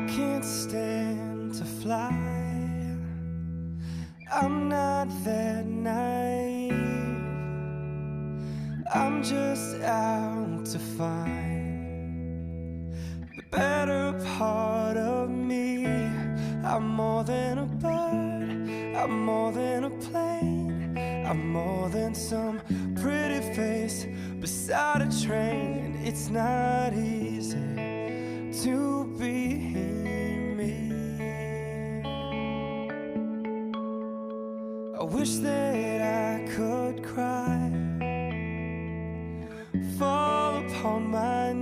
can't stand to fly. I'm not that naive. I'm just out to find the better part of me. I'm more than a bird, I'm more than a plane, I'm more than some pretty face beside a train. And it's not easy to be me. I wish that I could cry, fall upon my